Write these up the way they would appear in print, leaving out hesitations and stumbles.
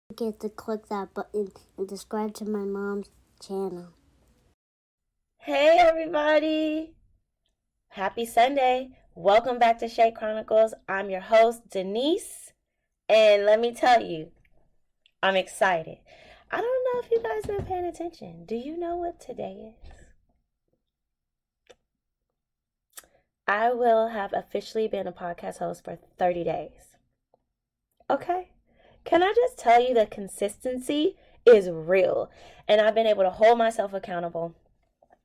forget to click that button and subscribe to my mom's channel. Hey everybody! Happy Sunday. Welcome back to Shay Chronicles. I'm your host, Denise. And let me tell you, I'm excited. I don't know if you guys been paying attention. Do you know what today is? I will have officially been a podcast host for 30 days. Okay? Can I just tell you the consistency is real? And I've been able to hold myself accountable,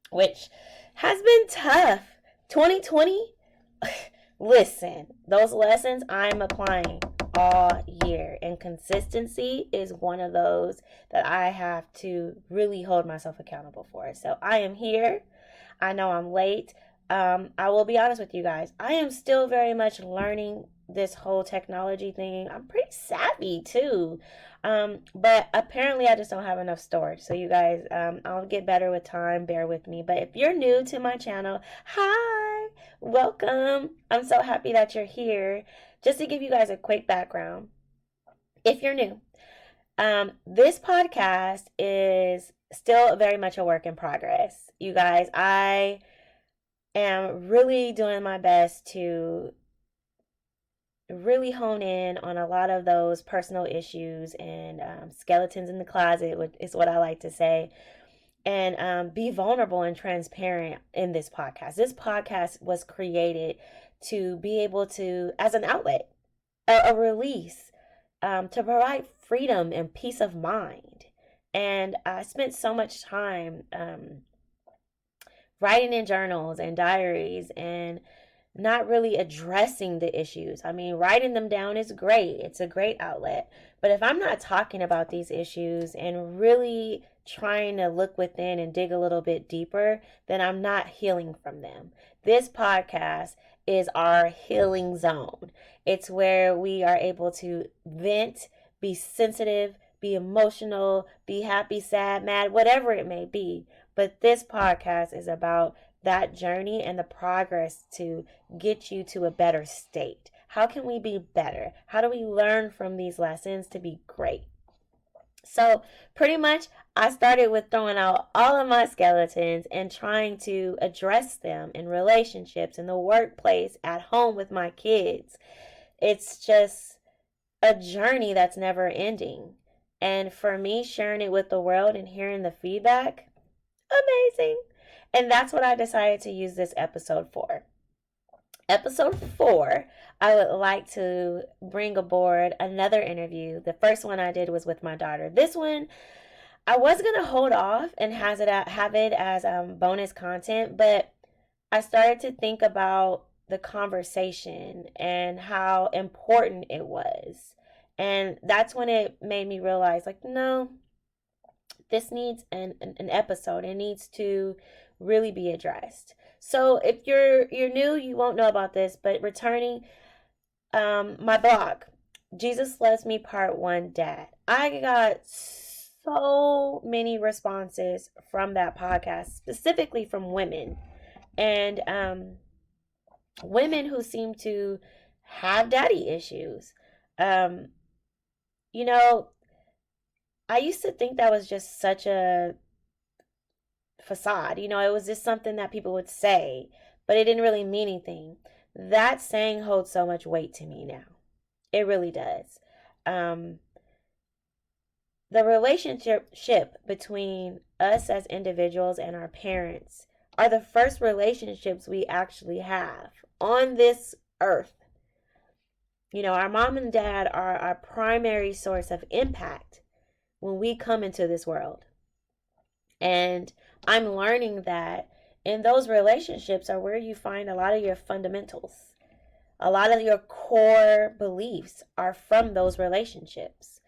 which has been tough. 2020, listen, those lessons I'm applying all year, and consistency is one of those that I have to really hold myself accountable for. So I am here. I know I'm late. I will be honest with you guys. I am still very much learning this whole technology thing. I'm pretty savvy too. But apparently I just don't have enough storage. So you guys, I'll get better with time. Bear with me. But if you're new to my channel, hi, welcome. I'm so happy that you're here. Just to give you guys a quick background, if you're new, this podcast is still very much a work in progress. You guys, I am really doing my best to really hone in on a lot of those personal issues and skeletons in the closet is what I like to say, and be vulnerable and transparent in this podcast. This podcast was created to be able to, as an outlet, a release, to provide freedom and peace of mind. And I spent so much time writing in journals and diaries and not really addressing the issues. I mean, writing them down is great. It's a great outlet. But if I'm not talking about these issues and really trying to look within and dig a little bit deeper, then I'm not healing from them. This podcast is our healing zone. It's where we are able to vent, be sensitive, be emotional, be happy, sad, mad, whatever it may be. But this podcast is about that journey and the progress to get you to a better state. How can we be better? How do we learn from these lessons to be great? So, pretty much, I started with throwing out all of my skeletons and trying to address them in relationships, in the workplace, at home with my kids. It's just a journey that's never ending. And for me, sharing it with the world and hearing the feedback, amazing. And that's what I decided to use this episode for. Episode 4, I would like to bring aboard another interview. The first one I did was with my daughter. This one, I was going to hold off and have it as bonus content, but I started to think about the conversation and how important it was. And that's when it made me realize, like, no, this needs an episode. It needs to really be addressed. So if you're new, you won't know about this, but returning, my blog, Jesus Loves Me Part 1 Dad. I got so many responses from that podcast, specifically from women. And women who seem to have daddy issues. Um, you know, I used to think that was just such a facade. It was just something that people would say, but it didn't really mean anything. That saying holds so much weight to me now. It really does. Um, the relationship between us as individuals and our parents are the first relationships we actually have on this earth. Our mom and dad are our primary source of impact when we come into this world. And I'm learning that in those relationships are where you find a lot of your fundamentals. A lot of your core beliefs are from those relationships.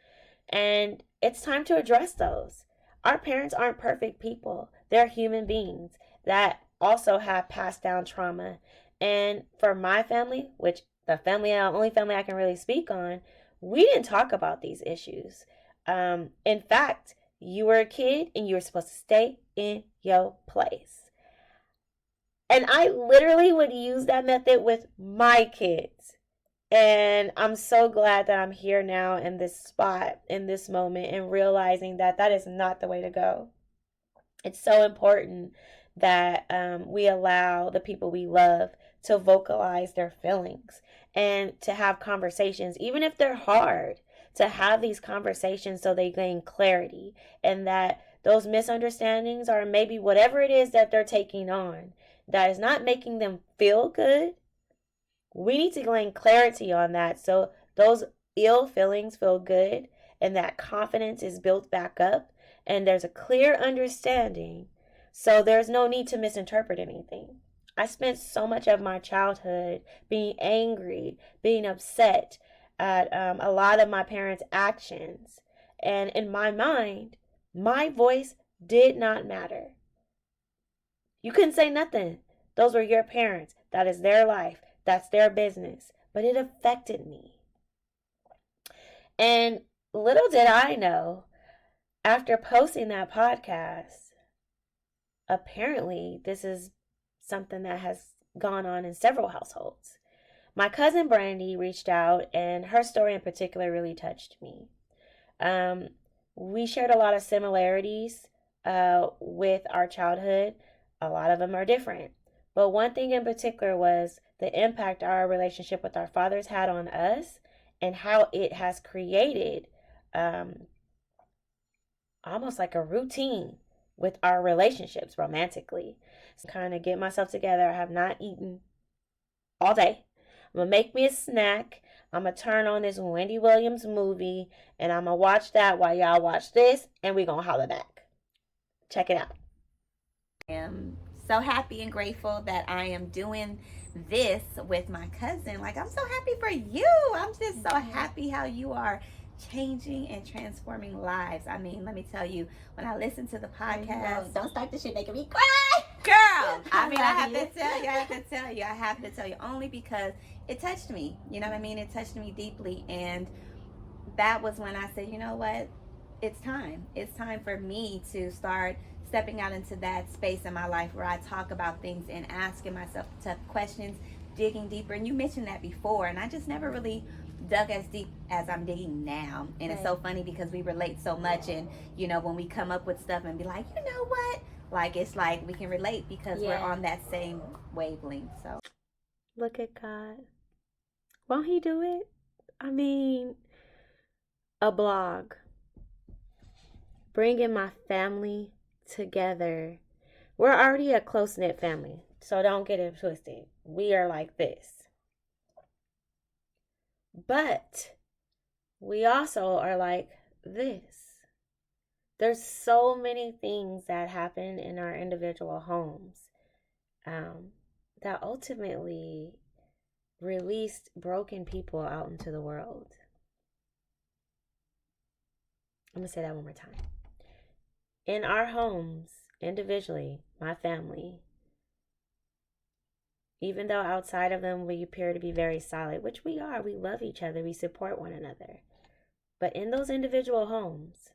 And it's time to address those. Our parents aren't perfect people. They're human beings that also have passed down trauma. And for my family, which only family I can really speak on, we didn't talk about these issues. In fact, you were a kid and you were supposed to stay in your place. And I literally would use that method with my kids. And I'm so glad that I'm here now in this spot, in this moment, and realizing that that is not the way to go. It's so important that we allow the people we love to vocalize their feelings and to have conversations, even if they're hard, to have these conversations so they gain clarity and that those misunderstandings or maybe whatever it is that they're taking on that is not making them feel good. We need to gain clarity on that so those ill feelings feel good and that confidence is built back up and there's a clear understanding. So there's no need to misinterpret anything. I spent so much of my childhood being angry, being upset at a lot of my parents' actions. And in my mind, my voice did not matter. You couldn't say nothing. Those were your parents. That is their life. That's their business. But it affected me. And little did I know, after posting that podcast, apparently this is something that has gone on in several households. My cousin Brandy reached out, and her story in particular really touched me. Um, we shared a lot of similarities with our childhood. A lot of them are different. But one thing in particular was the impact our relationship with our fathers had on us and how it has created um, almost like a routine with our relationships romantically. So kind of get myself together. I have not eaten all day. I'm going to make me a snack. I'm going to turn on this Wendy Williams movie and I'm going to watch that while y'all watch this and we're going to holler back. Check it out. I am so happy and grateful that I am doing this with my cousin. Like, I'm so happy for you. I'm just so happy how you are changing and transforming lives. I mean, let me tell you, when I listen to the podcast, Don't start this shit making me cry. girl, I mean, I love have you. I have to tell you, only because it touched me. You know what I mean? It touched me deeply. And that was when I said, you know what? It's time. It's time for me to start stepping out into that space in my life where I talk about things and asking myself tough questions, digging deeper. And you mentioned that before, and I just never really dug as deep as I'm digging now. And It's so funny because we relate so much. And, you know, when we come up with stuff and be like, you know what? Like, it's like we can relate because we're on that same wavelength. So, look at God. Won't He do it? I mean, a blog. Bringing my family together. We're already a close knit family, so don't get it twisted. We are like this. But we also are like this. There's so many things that happen in our individual homes that ultimately released broken people out into the world. I'm going to say that one more time. In our homes, individually, my family, even though outside of them we appear to be very solid, which we are, we love each other, we support one another. But in those individual homes,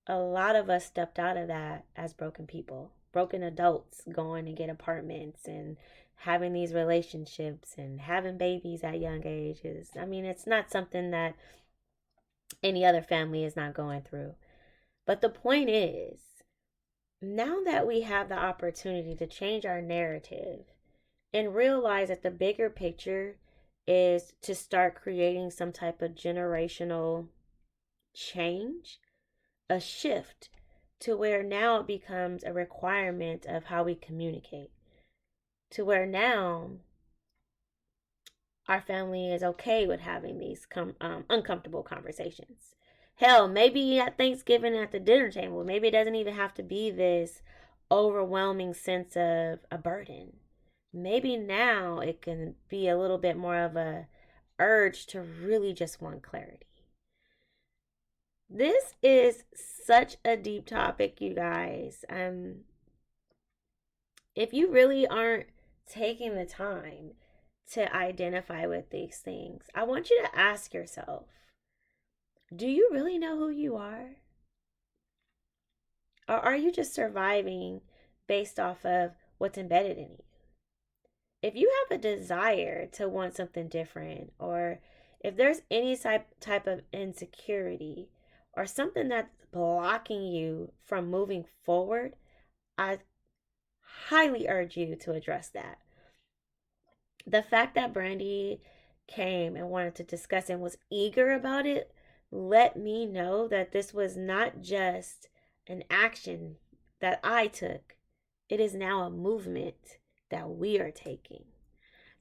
a lot of us stepped out of that as broken people, broken adults going to get apartments and having these relationships and having babies at young ages. I mean, it's not something that any other family is not going through. But the point is, now that we have the opportunity to change our narrative and realize that the bigger picture is to start creating some type of generational change, a shift to where now it becomes a requirement of how we communicate, to where now our family is okay with having these uncomfortable conversations. Hell, maybe at Thanksgiving at the dinner table, maybe it doesn't even have to be this overwhelming sense of a burden. Maybe now it can be a little bit more of a urge to really just want clarity. This is such a deep topic, you guys. If you really aren't taking the time to identify with these things, I want you to ask yourself, do you really know who you are? Or are you just surviving based off of what's embedded in you? if you have a desire to want something different, or if there's any type of insecurity or something that's blocking you from moving forward, I highly urge you to address that. The fact that Brandy came and wanted to discuss and was eager about it let me know that this was not just an action that I took. It is now a movement that we are taking.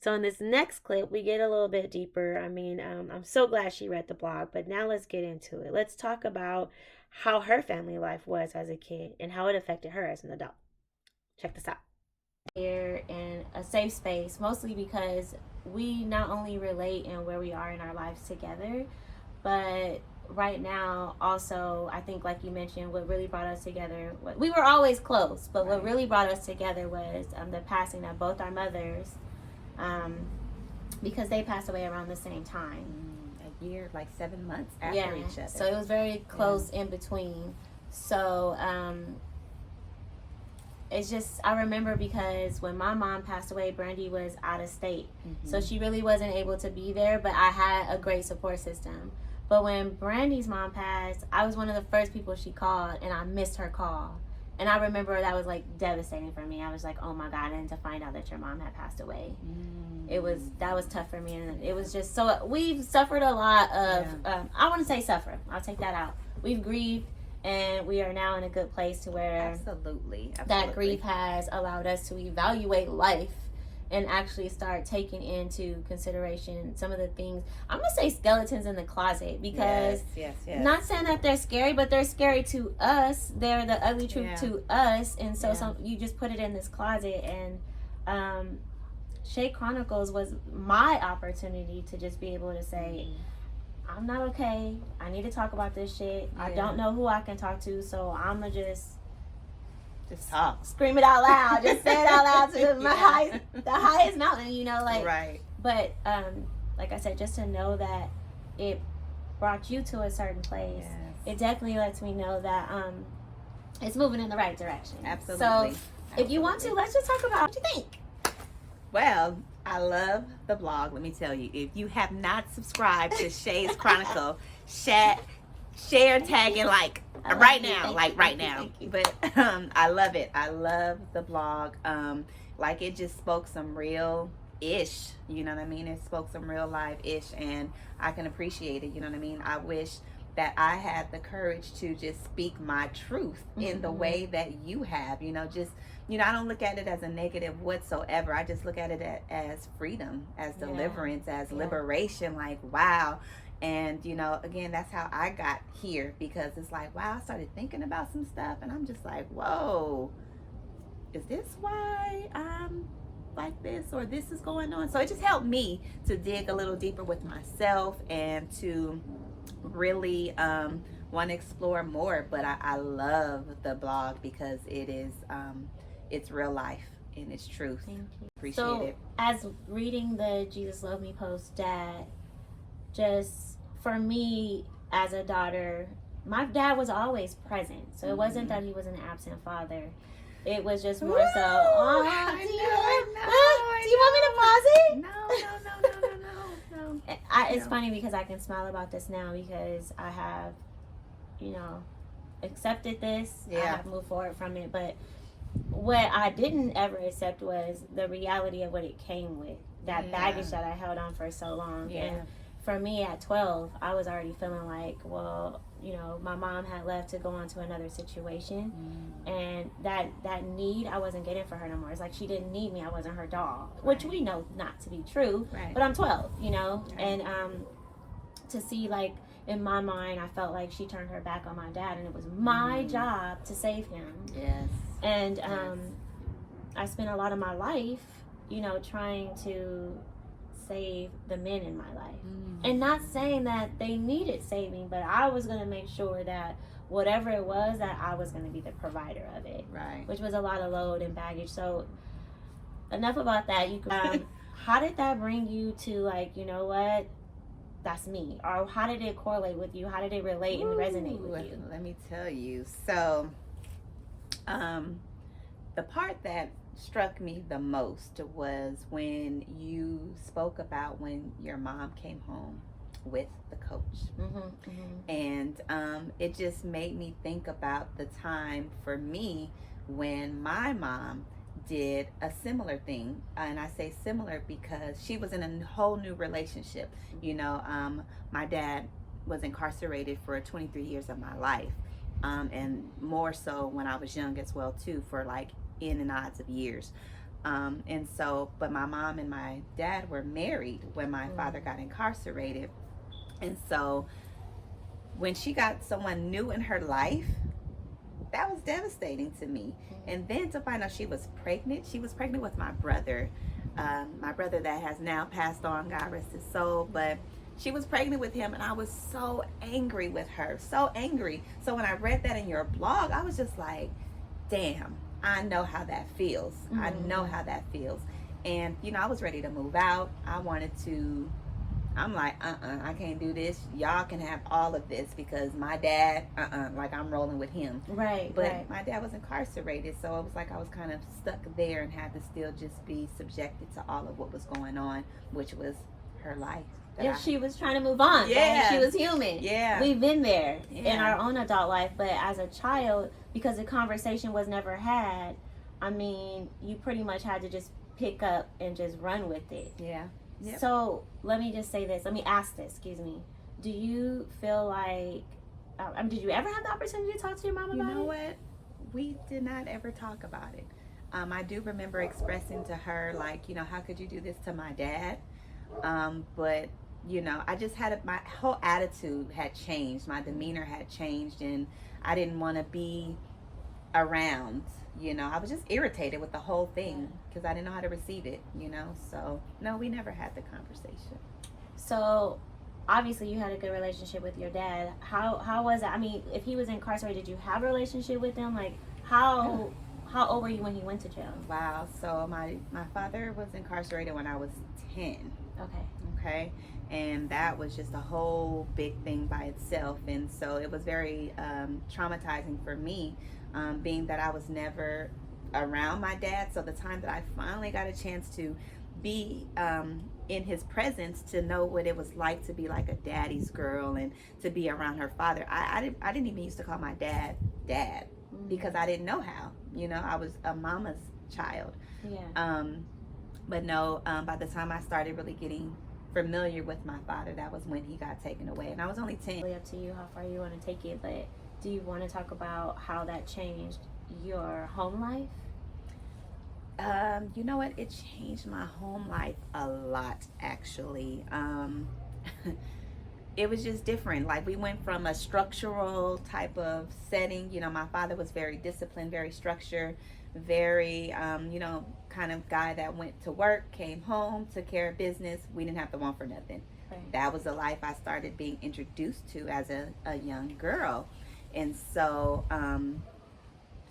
So in this next clip, we get a little bit deeper. I mean, I'm so glad she read the blog, but now let's get into it. Let's talk about how her family life was as a kid and how it affected her as an adult. Check this out. Here in a safe space, mostly because we not only relate in where we are in our lives together, but right now also, I think, like you mentioned, what really brought us together, we were always close, but what really brought us together was the passing of both our mothers, because they passed away around the same time. A year, like 7 months after each other. So it was very close in between. So it's just, I remember because when my mom passed away, Brandy was out of state. So she really wasn't able to be there, but I had a great support system. But when Brandy's mom passed, I was one of the first people she called, and I missed her call. And I remember that was like devastating for me. I was like, oh my God, and to find out that your mom had passed away. That was tough for me. And it was just, so we've suffered a lot of, I want to say suffer. I'll take that out. We've grieved, and we are now in a good place to where absolutely. that grief has allowed us to evaluate life and actually start taking into consideration some of the things. I'm going to say skeletons in the closet, because yes. not saying that they're scary, but they're scary to us. They're the ugly truth to us. And so you just put it in this closet. And Shay Chronicles was my opportunity to just be able to say, I'm not okay. I need to talk about this shit. I don't know who I can talk to, so I'm going to just talk. Scream it out loud. Just say it out loud to the highest mountain, you know, like. Right. But like I said, just to know that it brought you to a certain place, it definitely lets me know that it's moving in the right direction. Absolutely. So if you want to, let's just talk about what you think. Well, I love the blog. Let me tell you, if you have not subscribed to Shay's Chronicle, share, tag, and like right now. But I love it. I love the blog. Like, it just spoke some real ish. You know what I mean? It spoke some real life ish, and I can appreciate it. You know what I mean? I wish that I had the courage to just speak my truth in the way that you have. You know, just, you know, I don't look at it as a negative whatsoever. I just look at it as freedom, as deliverance, as liberation. Like, wow. And, you know, again, that's how I got here, because it's like, wow, I started thinking about some stuff, and I'm just like, whoa, is this why I'm like this, or this is going on? So it just helped me to dig a little deeper with myself and to really want to explore more. But I love the blog because it is, it's real life and it's truth. Thank you. Appreciate it. As reading the Jesus Love Me post, Dad, just for me as a daughter, my dad was always present. So it wasn't that he was an absent father. It was just more so, I do you want me to pause it? No. It's funny because I can smile about this now, because I have, you know, accepted this. I have moved forward from it. But what I didn't ever accept was the reality of what it came with. That baggage that I held on for so long. And for me at 12, I was already feeling like, well, you know, my mom had left to go on to another situation. And that need I wasn't getting for her no more. It's like she didn't need me. I wasn't her doll, which we know not to be true. But I'm 12, you know. And to see, like, in my mind, I felt like she turned her back on my dad, and it was my job to save him. And I spent a lot of my life, you know, trying to save the men in my life. And not saying that they needed saving, but I was going to make sure that whatever it was, that I was going to be the provider of it. Which was a lot of load and baggage. So enough about that. You how did that bring you to, like, you know what, that's me? Or how did it correlate with you? How did it relate and resonate with you? Let me tell you. So the part that struck me the most was when you spoke about when your mom came home with the coach. And it just made me think about the time for me when my mom did a similar thing. And I say similar because she was in a whole new relationship. My dad was incarcerated for 23 years of my life, and more so when I was young as well too, for like in and odds of years. And so, but my mom and my dad were married when my father got incarcerated. And so when she got someone new in her life, that was devastating to me. And then to find out she was pregnant with my brother that has now passed on, God rest his soul. But she was pregnant with him, and I was so angry with her, so angry. So when I read that in your blog, I was just like, damn, I know how that feels. I know how that feels. And, I was ready to move out. I'm like, I can't do this. Y'all can have all of this because my dad, like I'm rolling with him. Right. But my dad was incarcerated, so it was like I was kind of stuck there and had to still just be subjected to all of what was going on, which was her life. Yeah, she was trying to move on. Yeah. She was human. Yeah. We've been there in our own adult life, but as a child, because the conversation was never had, I mean, you pretty much had to just pick up and just run with it. Yeah. Yep. So let me just say this. Let me ask this. Excuse me. Do you feel like? Did you ever have the opportunity to talk to your mom about it? You know what? We did not ever talk about it. I do remember expressing to her, like, how could you do this to my dad? But I just my whole attitude had changed. My demeanor had changed, and I didn't want to be around. I was just irritated with the whole thing because I didn't know how to receive it, So, no, we never had the conversation. So, obviously, you had a good relationship with your dad. How was that? I mean, if he was incarcerated, did you have a relationship with him? Like, how old were you when he went to jail? Wow. So, my father was incarcerated when I was 10. Okay. And that was just a whole big thing by itself. And so it was very traumatizing for me, being that I was never around my dad. So the time that I finally got a chance to be in his presence, to know what it was like to be like a daddy's girl and to be around her father, I didn't even used to call my dad because I didn't know how. I was a mama's child. Yeah. But no, by the time I started really getting familiar with my father, that was when he got taken away, and I was only 10. Really up to you how far you want to take it, but do you want to talk about how that changed your home life? You know what? It changed my home life a lot, actually. It was just different. Like, we went from a structural type of setting. My father was very disciplined, very structured, very, kind of guy that went to work, came home, took care of business. We didn't have to want for nothing. Right. That was the life I started being introduced to as a young girl. And so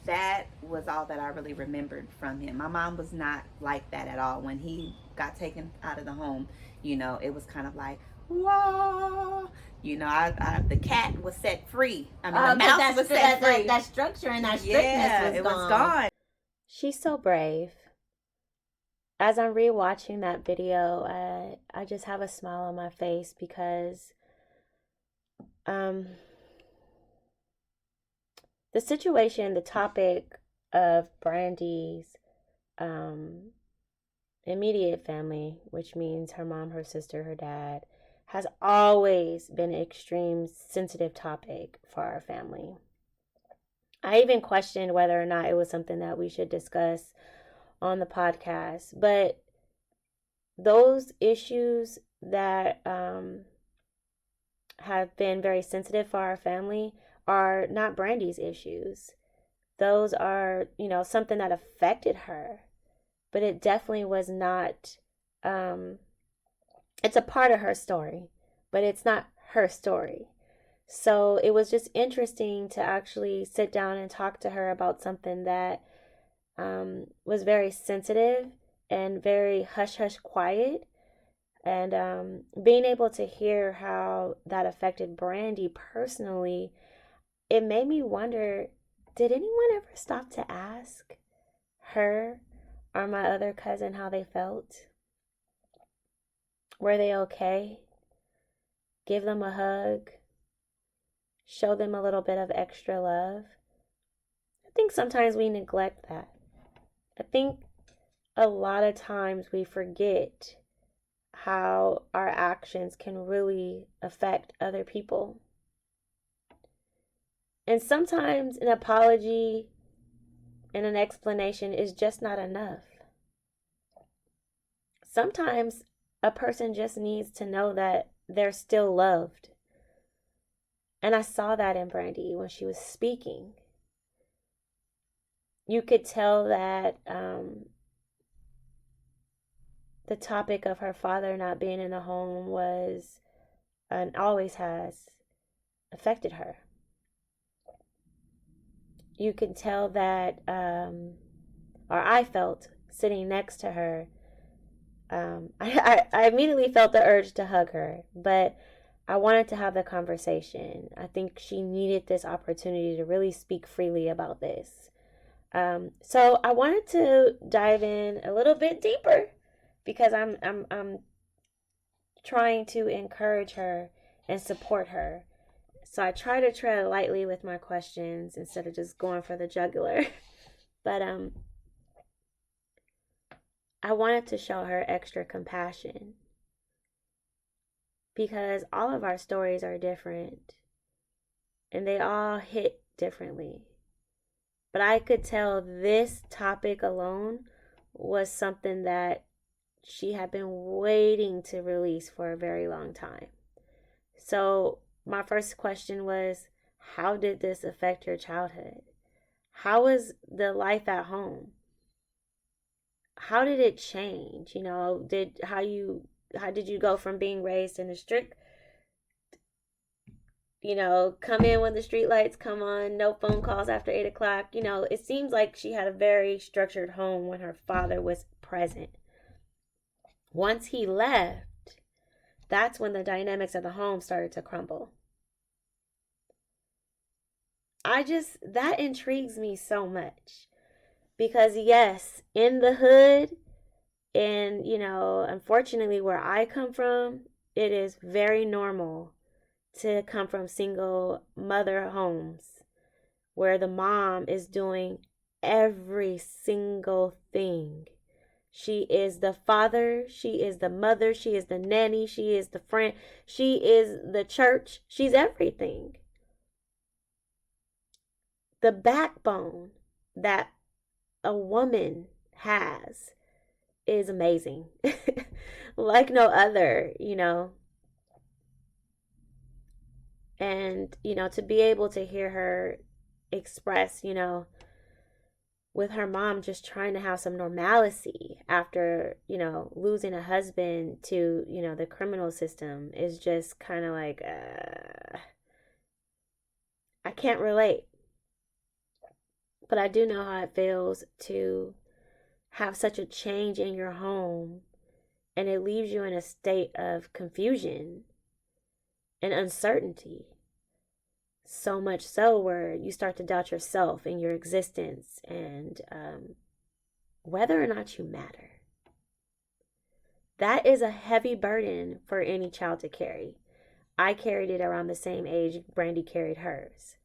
that was all that I really remembered from him. My mom was not like that at all. When he got taken out of the home, it was kind of like, whoa, the cat was set free. I mean, the mouse was set free. That structure and that strictness was gone. She's so brave. As I'm rewatching that video, I just have a smile on my face because the situation, the topic of Brandy's immediate family, which means her mom, her sister, her dad, has always been an extreme sensitive topic for our family. I even questioned whether or not it was something that we should discuss on the podcast, but those issues that have been very sensitive for our family are not Brandy's issues. Those are, something that affected her, but it definitely was not, it's a part of her story, but it's not her story. So it was just interesting to actually sit down and talk to her about something that was very sensitive and very hush-hush quiet. And being able to hear how that affected Brandy personally, it made me wonder, did anyone ever stop to ask her or my other cousin how they felt. Were they okay? Give them a hug. Show them a little bit of extra love. I think sometimes we neglect that. I think a lot of times we forget how our actions can really affect other people. And sometimes an apology and an explanation is just not enough. Sometimes a person just needs to know that they're still loved. And I saw that in Brandy when she was speaking. You could tell that the topic of her father not being in the home was, and always has, affected her. You can tell that, or I felt sitting next to her, I immediately felt the urge to hug her, but I wanted to have the conversation. I think she needed this opportunity to really speak freely about this. So I wanted to dive in a little bit deeper because I'm trying to encourage her and support her. So I try to tread lightly with my questions instead of just going for the jugular. But I wanted to show her extra compassion because all of our stories are different and they all hit differently. But I could tell this topic alone was something that she had been waiting to release for a very long time. So my first question was, how did this affect your childhood? How was the life at home? How did it change? You know, how did you go from being raised in a strict, come in when the street lights come on, no phone calls after 8 o'clock. It seems like she had a very structured home when her father was present. Once he left, that's when the dynamics of the home started to crumble. That intrigues me so much because yes, in the hood and, unfortunately where I come from, it is very normal to come from single mother homes where the mom is doing every single thing. She is the father, she is the mother, she is the nanny, she is the friend, she is the church, she's everything. The backbone that a woman has is amazing. Like no other, And, to be able to hear her express, with her mom just trying to have some normalcy after, losing a husband to, the criminal system is just kind of like, I can't relate. But I do know how it feels to have such a change in your home and it leaves you in a state of confusion and uncertainty. So much so where you start to doubt yourself and your existence and whether or not you matter. That is a heavy burden for any child to carry. I carried it around the same age Brandy carried hers.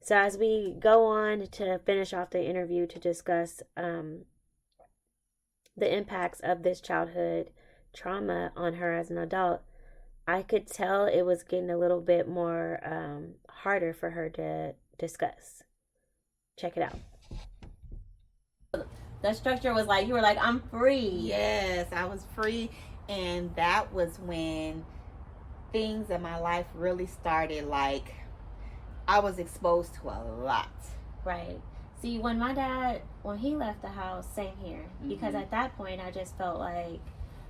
So as we go on to finish off the interview to discuss the impacts of this childhood trauma on her as an adult, I could tell it was getting a little bit more harder for her to discuss. Check it out. The structure was like, you were like, I'm free. Yes, I was free. And that was when things in my life really started, like, I was exposed to a lot. Right. See, when he left the house, same here. Because at that point, I just felt like,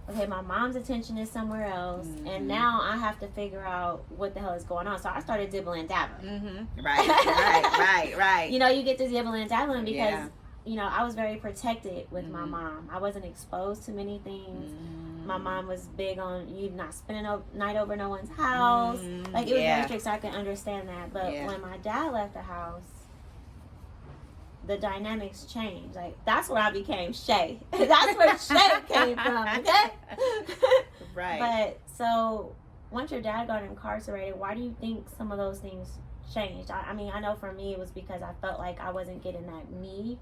okay, my mom's attention is somewhere else, and now I have to figure out what the hell is going on. So I started dibbling and dabbling. Right. You get to dibbling and dabbling because, I was very protected with my mom. I wasn't exposed to many things. My mom was big on you not spending a night over no one's house. Like, it was very strict, so I can understand that. But when my dad left the house, the dynamics changed. Like, that's where I became Shay. That's where Shay came from, okay? Right. But, so, once your dad got incarcerated, why do you think some of those things changed? I mean, I know for me it was because I felt like I wasn't getting that me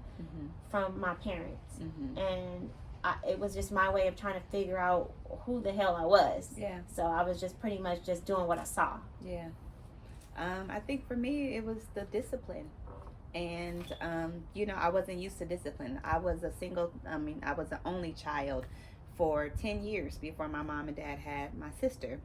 from my parents. And it was just my way of trying to figure out who the hell I was. Yeah. So I was just pretty much just doing what I saw. Yeah. I think for me it was the discipline. And, you know, I wasn't used to discipline. I was I was the only child for 10 years before my mom and dad had my sister.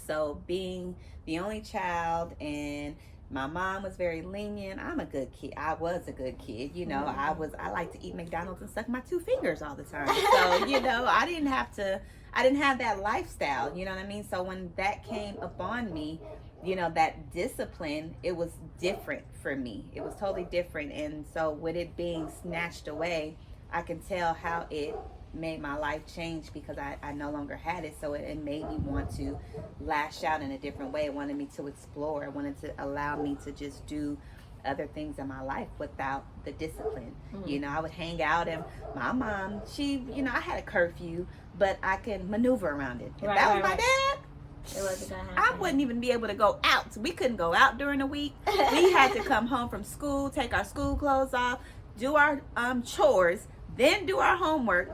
So being the only child, and my mom was very lenient. I'm a good kid. I was a good kid. You know, I like to eat McDonald's and suck my 2 fingers all the time. So, you know, I didn't have that lifestyle. You know what I mean? So when that came upon me, you know, that discipline, it was different for me. It was totally different. And so with it being snatched away, I can tell how it made my life change, because I no longer had it. So it made me want to lash out in a different way. It wanted me to explore. It wanted to allow me to just do other things in my life without the discipline. You know, I would hang out, and my mom, she, you know, I had a curfew, but I could maneuver around it. If that was my dad, it wasn't gonna happen. I wouldn't even be able to go out. We couldn't go out during the week. We had to come home from school, take our school clothes off, do our chores, then do our homework,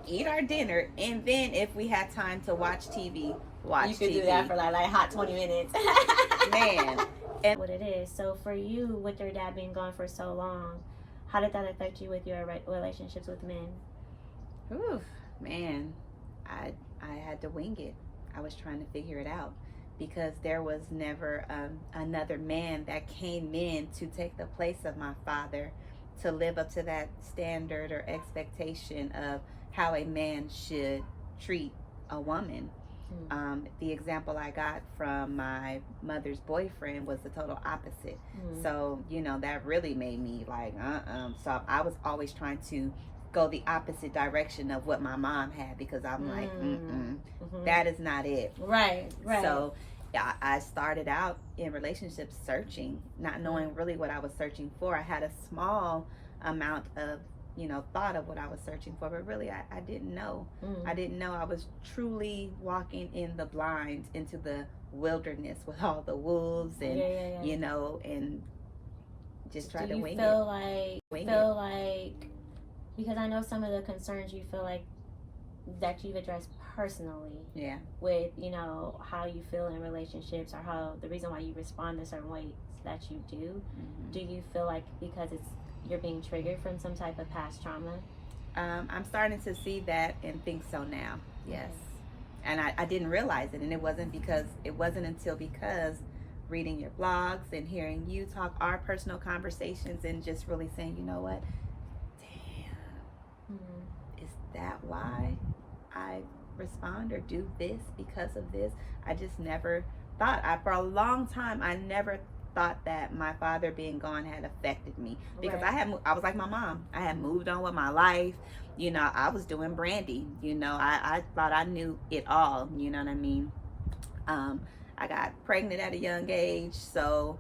eat our dinner, and then if we had time to watch TV, watch TV. You could do that for like hot 20 minutes. Man. And what it is. So for you, with your dad being gone for so long, how did that affect you with your relationships with men? Oof, man, I had to wing it. I was trying to figure it out, because there was never another man that came in to take the place of my father, to live up to that standard or expectation of how a man should treat a woman. The example I got from my mother's boyfriend was the total opposite. So, you know, that really made me like, So I was always trying to go the opposite direction of what my mom had, because I'm like, that is not it. Right. So I started out in relationships searching, not knowing really what I was searching for. I had a small amount of, you know, thought of what I was searching for, but really I didn't know. I didn't know. I was truly walking in the blind into the wilderness with all the wolves and, you know, and just try to wing it. Do you feel like, because I know some of the concerns you feel like that you've addressed personally, with, you know, how you feel in relationships, or how the reason why you respond the certain ways that you do, do you feel like because you're being triggered from some type of past trauma? I'm starting to see that and think so now. Yes. And I didn't realize it, and it wasn't until reading your blogs and hearing you talk our personal conversations, and just really saying, you know what, damn, is that why I respond or do this, because of this? I just never thought. For a long time, I never thought that my father being gone had affected me, because I was like my mom. I had moved on with my life. You know, I was doing Brandy. You know, I thought I knew it all. You know what I mean? I got pregnant at a young age, so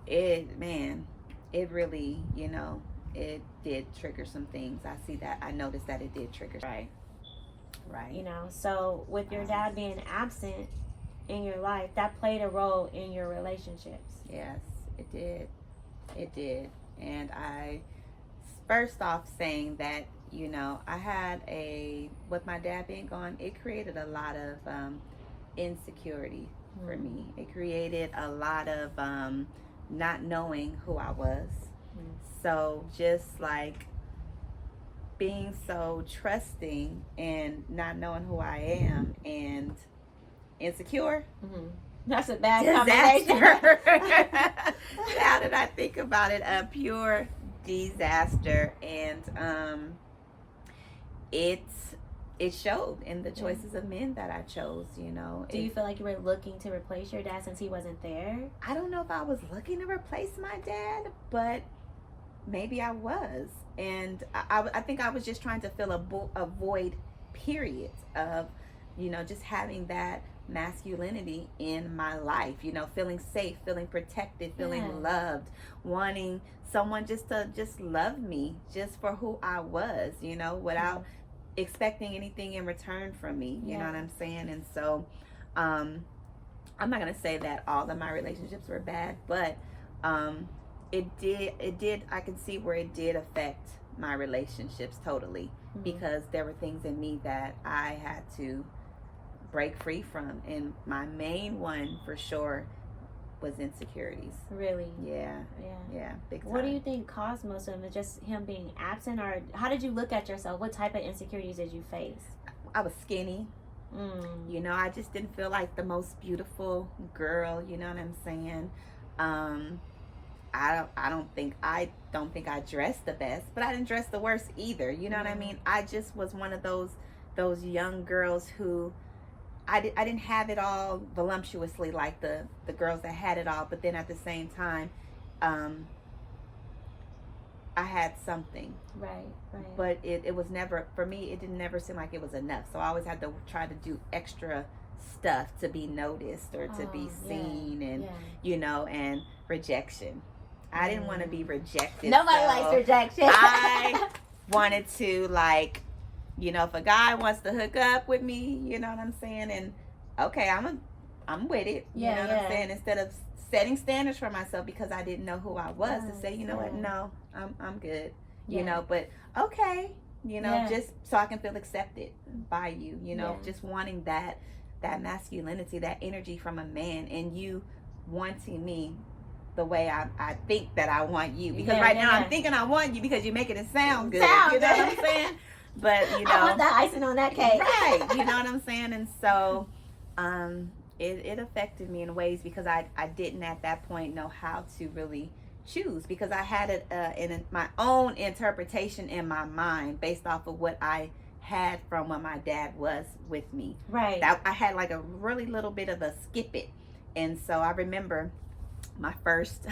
it really, you know, it did trigger some things. I noticed that it did trigger. Right. You know, so with your dad being absent in your life, that played a role in your relationships. Yes, it did. And I, first off, saying that, you know, with my dad being gone, it created a lot of insecurity for me. It created a lot of not knowing who I was. So just like being so trusting and not knowing who I am and insecure. That's a bad disaster. Now that I think about it, a pure disaster. And it showed in the choices of men that I chose, you know. Do you feel like you were looking to replace your dad since he wasn't there? I don't know if I was looking to replace my dad, but maybe I was. And I think I was just trying to fill a void, period, of, you know, just having that masculinity in my life, you know, feeling safe, feeling protected, feeling Yeah. loved, wanting someone just to just love me just for who I was, you know, without expecting anything in return from me, you know what I'm saying? And so I'm not going to say that all of my relationships were bad, but it did I can see where it did affect my relationships totally, because there were things in me that I had to break free from, and my main one for sure was insecurities. Really? Yeah, big time. What do you think caused most of them? Just him being absent, or how did you look at yourself? What type of insecurities did you face? I was skinny. You know, I just didn't feel like the most beautiful girl, you know what I'm saying? I don't think I dressed the best, but I didn't dress the worst either, you know what I mean? I just was one of those young girls who I didn't have it all voluptuously like the girls that had it all, but then at the same time I had something. Right. But it was never, for me, it didn't never seem like it was enough. So I always had to try to do extra stuff to be noticed or to be seen, and you know, and rejection. I didn't want to be rejected. Nobody likes rejection. I wanted to, like, you know, if a guy wants to hook up with me, you know what I'm saying, and okay, I'm with it. You know what I'm saying? Instead of setting standards for myself because I didn't know who I was, to say, you know what, no, I'm good. You know, but okay, you know, just so I can feel accepted by you, you know, just wanting that masculinity, that energy from a man, and you wanting me the way I think that I want you. Because now I'm thinking I want you because you're making it sound good. You know what I'm saying? But, you know, I want that icing on that cake. Right. You know what I'm saying? And so it affected me in ways because I didn't at that point know how to really choose, because I had it in my own interpretation in my mind based off of what I had from when my dad was with me. Right. I had like a really little bit of a skip it. And so I remember my first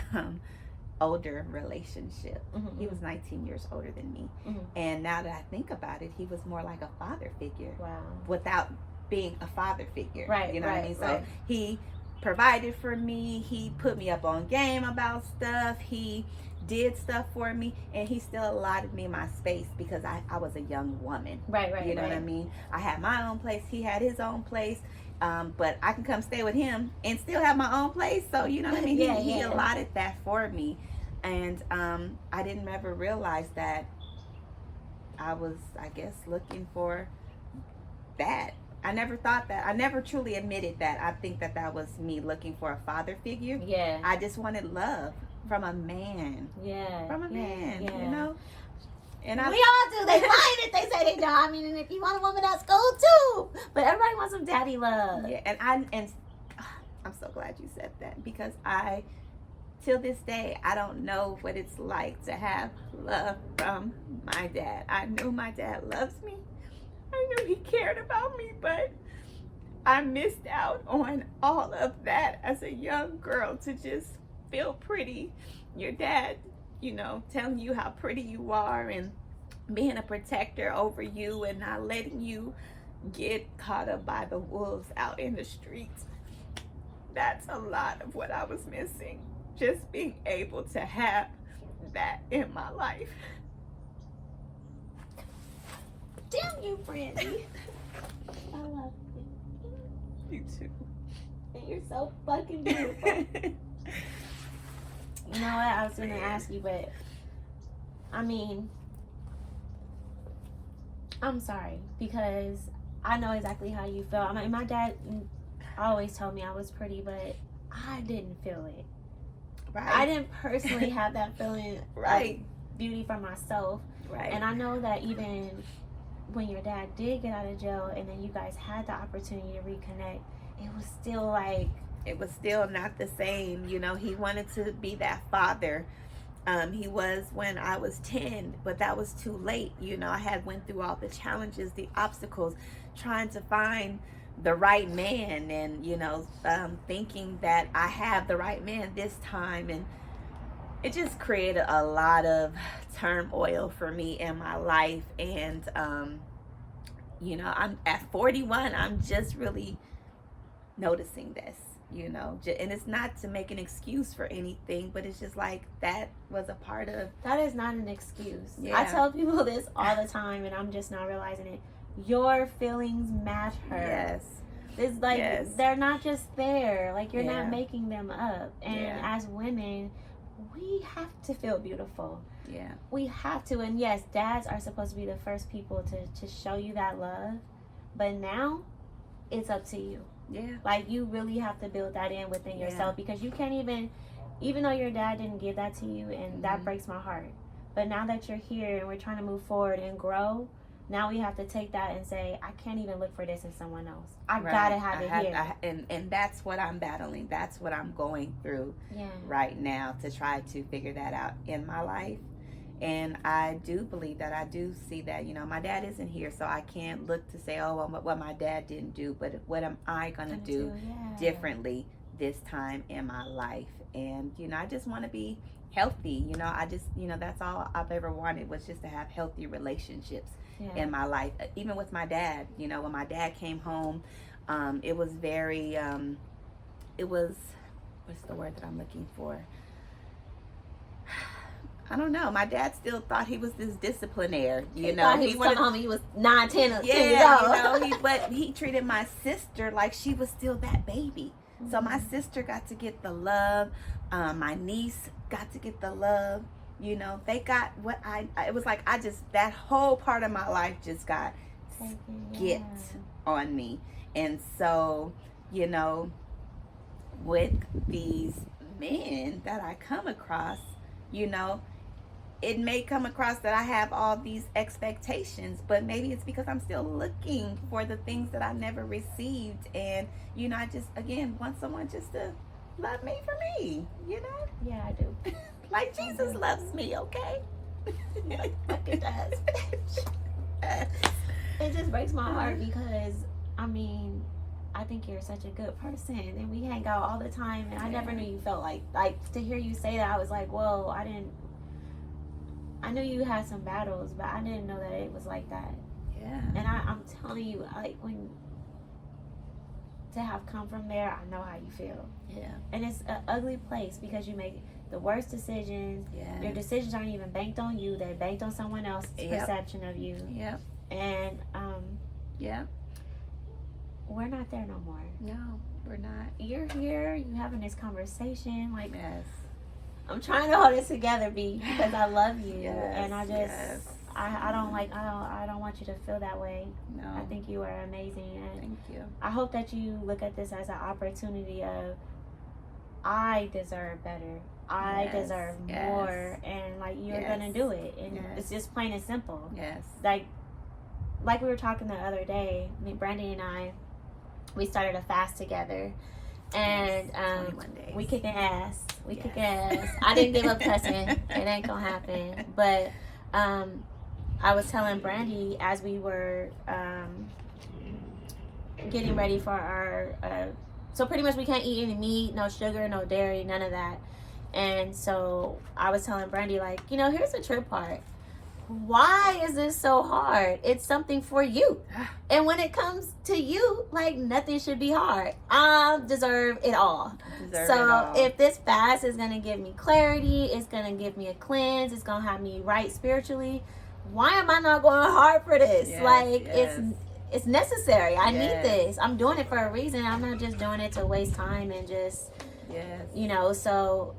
older relationship. He was 19 years older than me. And now that I think about it, he was more like a father figure. Wow. Without being a father figure. Right. You know what I mean? So he provided for me. He put me up on game about stuff. He did stuff for me, and he still allotted me my space because I was a young woman. Right. You know what I mean? I had my own place. He had his own place. But I can come stay with him and still have my own place. So, you know what I mean? He allotted that for me. And I didn't ever realize that I was, I guess, looking for that. I never thought that. I never truly admitted that. I think that was me looking for a father figure. Yeah. I just wanted love from a man. Yeah. From a man, you know? And we all do. They lying if they say they don't. I mean, and if you want a woman, that's cool too. But everybody wants some daddy love. Yeah, and I'm so glad you said that, because till this day, I don't know what it's like to have love from my dad. I knew my dad loves me. I knew he cared about me, but I missed out on all of that as a young girl, to just feel pretty. Your dad, you know, telling you how pretty you are and being a protector over you and not letting you get caught up by the wolves out in the streets. That's a lot of what I was missing. Just being able to have that in my life. Damn you, Brandy. I love you. You too. And you're so fucking beautiful. You know what? I was going to ask you, but I mean, I'm sorry, because I know exactly how you felt. I mean, my dad always told me I was pretty, but I didn't feel it. Right. I didn't personally have that feeling Right. of beauty for myself. Right. And I know that even when your dad did get out of jail and then you guys had the opportunity to reconnect, it was still like... It was still not the same. You know, he wanted to be that father. He was when I was 10, but that was too late. You know, I had went through all the challenges, the obstacles, trying to find the right man, and, you know, thinking that I have the right man this time. And it just created a lot of turmoil for me in my life. And, you know, I'm at 41, I'm just really noticing this, and it's not to make an excuse for anything, but it's just like that was a part of. That is not an excuse. Yeah. I tell people this all the time, and I'm just not realizing it. Your feelings matter. Yes. It's like they're not just there. Like you're Yeah. not making them up. And as women, we have to feel beautiful. Yeah. We have to. And yes, dads are supposed to be the first people to show you that love. But now, it's up to you. Yeah. Like you really have to build that in within yourself, because you can't even though your dad didn't give that to you, and that breaks my heart. But now that you're here and we're trying to move forward and grow, now we have to take that and say, I can't even look for this in someone else. I gotta have it here. And that's what I'm battling. That's what I'm going through right now, to try to figure that out in my life. And I do believe that, I do see that, my dad isn't here, so I can't look to say, oh, what my dad didn't do, but what am I going to do differently this time in my life? And, I just want to be healthy. I just, that's all I've ever wanted, was just to have healthy relationships in my life. Even with my dad, when my dad came home, it was very, what's the word that I'm looking for? I don't know. My dad still thought he was this disciplinaire, He was 9, 10 years old. But he treated my sister like she was still that baby. Mm-hmm. So my sister got to get the love. My niece got to get the love. They got what it was like. That whole part of my life just got skipped on me. And so, with these men that I come across, it may come across that I have all these expectations, but maybe it's because I'm still looking for the things that I never received. And, I just, again, want someone just to love me for me, Yeah, I do. Like Jesus loves me, okay? It does. It just breaks my heart because, I think you're such a good person, and we hang out all the time, and I never knew you felt like to hear you say that, I was like, whoa, I knew you had some battles, but I didn't know that it was like that. Yeah. And I'm telling you, when to have come from there, I know how you feel. Yeah. And it's an ugly place because you make the worst decisions. Yeah. Your decisions aren't even banked on you; they're banked on someone else's perception of you. Yep. And we're not there no more. No, we're not. You're here. You having this conversation. Like, yes. I'm trying to hold it together, B, because I love you. Yes, and I just, I don't want you to feel that way. No. I think you are amazing. And thank you. I hope that you look at this as an opportunity of, I deserve better. I deserve more. And you're going to do it. And it's just plain and simple. Yes. Like we were talking the other day, Brandy and I, we started a fast together. And we kicking ass. Kicking ass. I didn't give up cussing. It ain't gonna happen. But I was telling Brandy as we were getting ready for our so pretty much we can't eat any meat, no sugar, no dairy, none of that. And so I was telling Brandy, here's the trip part. Why is this so hard? It's something for you. And when it comes to you, nothing should be hard. I deserve it all. If this fast is going to give me clarity, it's going to give me a cleanse, it's going to have me right spiritually, why am I not going hard for this? It's necessary. I need this. I'm doing it for a reason. I'm not just doing it to waste time and just, so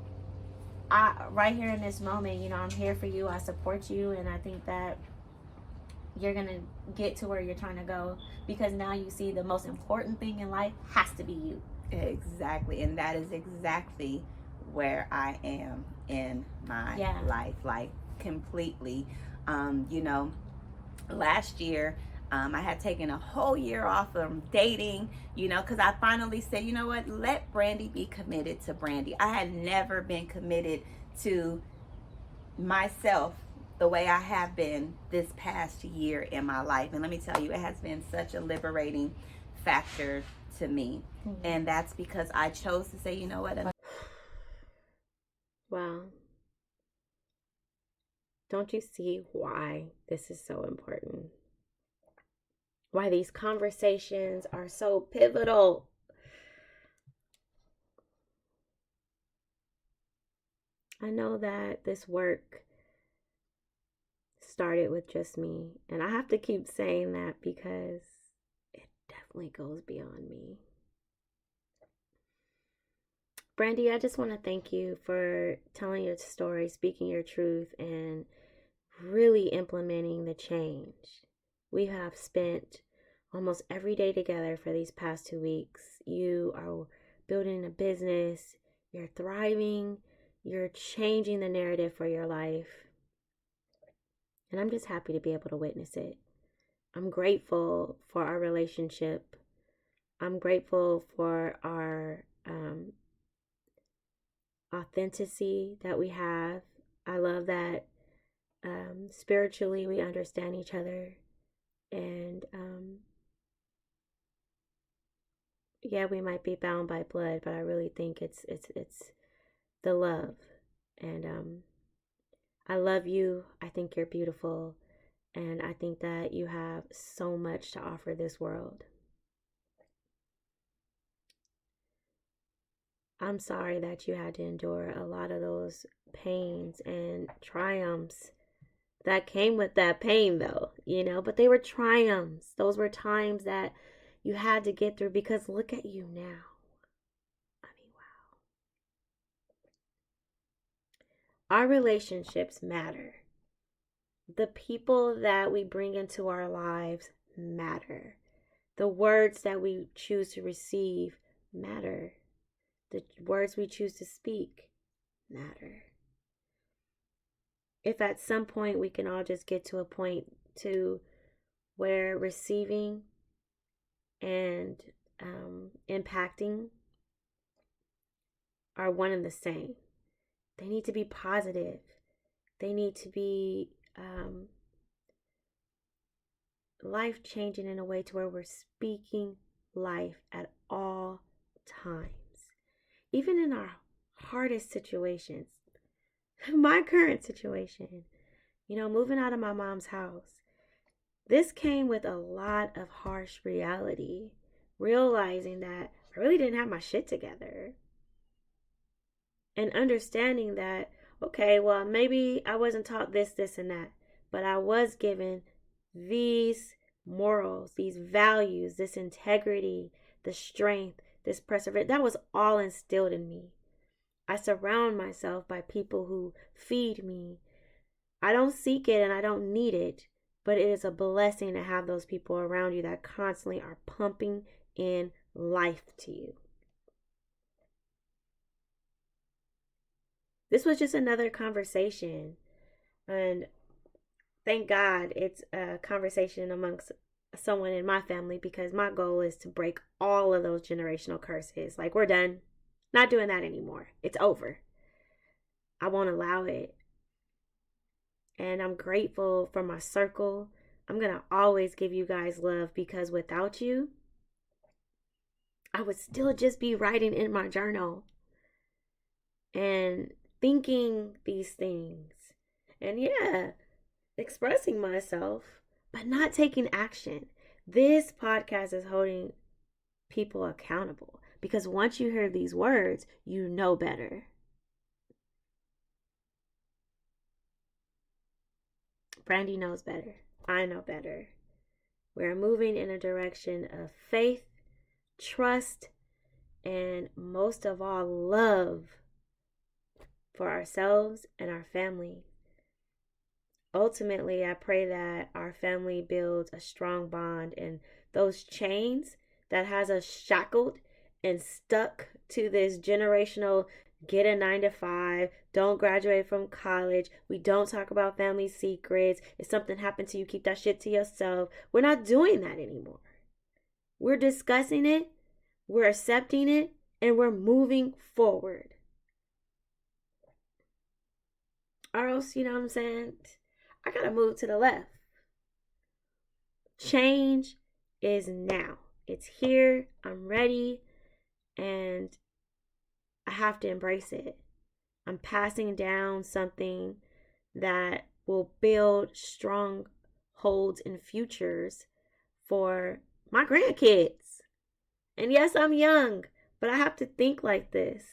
right here in this moment, I'm here for you. I support you, and I think that you're gonna get to where you're trying to go, because now you see the most important thing in life has to be you. Exactly. And that is exactly where I am in my life, completely. Last year I had taken a whole year off from dating, because I finally said, you know what, let Brandy be committed to Brandy. I had never been committed to myself the way I have been this past year in my life. And let me tell you, it has been such a liberating factor to me. Mm-hmm. And that's because I chose to say, you know what? Wow. Don't you see why this is so important? Why these conversations are so pivotal. I know that this work started with just me, and I have to keep saying that because it definitely goes beyond me. Brandy, I just want to thank you for telling your story, speaking your truth, and really implementing the change. We have spent almost every day together for these past 2 weeks. You are building a business, you're thriving, you're changing the narrative for your life. And I'm just happy to be able to witness it. I'm grateful for our relationship. I'm grateful for our authenticity that we have. I love that spiritually we understand each other. And yeah, we might be bound by blood, but I really think it's the love. And I love you. I think you're beautiful. And I think that you have so much to offer this world. I'm sorry that you had to endure a lot of those pains and triumphs that came with that pain, though, but they were triumphs. Those were times that you had to get through because look at you now. I mean, wow. Our relationships matter. The people that we bring into our lives matter. The words that we choose to receive matter. The words we choose to speak matter. If at some point we can all just get to a point to where receiving and impacting are one and the same. They need to be positive. They need to be life-changing in a way to where we're speaking life at all times. Even in our hardest situations. My current situation, moving out of my mom's house. This came with a lot of harsh reality. Realizing that I really didn't have my shit together. And understanding that, okay, well, maybe I wasn't taught this, and that. But I was given these morals, these values, this integrity, the strength, this perseverance. That was all instilled in me. I surround myself by people who feed me. I don't seek it and I don't need it, but it is a blessing to have those people around you that constantly are pumping in life to you. This was just another conversation, and thank God it's a conversation amongst someone in my family, because my goal is to break all of those generational curses. Like, we're done. Not doing that anymore. It's over. I won't allow it. And I'm grateful for my circle. I'm going to always give you guys love, because without you, I would still just be writing in my journal and thinking these things. And yeah, expressing myself, but not taking action. This podcast is holding people accountable, because once you hear these words, you know better. Brandy knows better. I know better. We're moving in a direction of faith, trust, and most of all, love for ourselves and our family. Ultimately, I pray that our family builds a strong bond, and those chains that has us shackled and stuck to this generational get a 9 to 5, don't graduate from college, we don't talk about family secrets, if something happened to you, keep that shit to yourself. We're not doing that anymore. We're discussing it, we're accepting it, and we're moving forward. Or else, you know what I'm saying, I gotta move to the left. Change is now. It's here. I'm ready. And I have to embrace it. I'm passing down something that will build strong holds and futures for my grandkids. And yes, I'm young, but I have to think like this.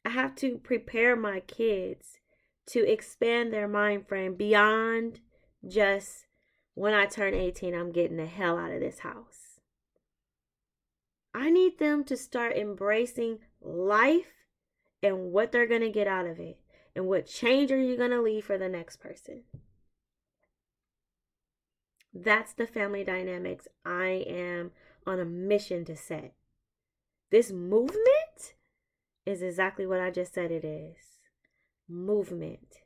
I have to prepare my kids to expand their mind frame beyond just when I turn 18, I'm getting the hell out of this house. I need them to start embracing life and what they're going to get out of it and what change are you going to leave for the next person. That's the family dynamics I am on a mission to set. This movement is exactly what I just said it is. Movement.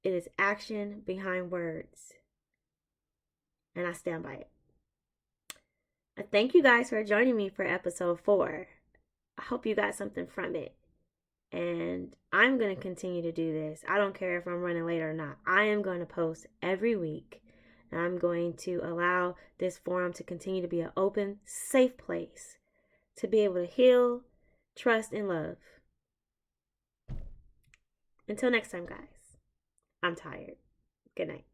It is action behind words. And I stand by it. I thank you guys for joining me for episode 4. I hope you got something from it. And I'm going to continue to do this. I don't care if I'm running late or not. I am going to post every week. And I'm going to allow this forum to continue to be an open, safe place to be able to heal, trust, and love. Until next time, guys. I'm tired. Good night.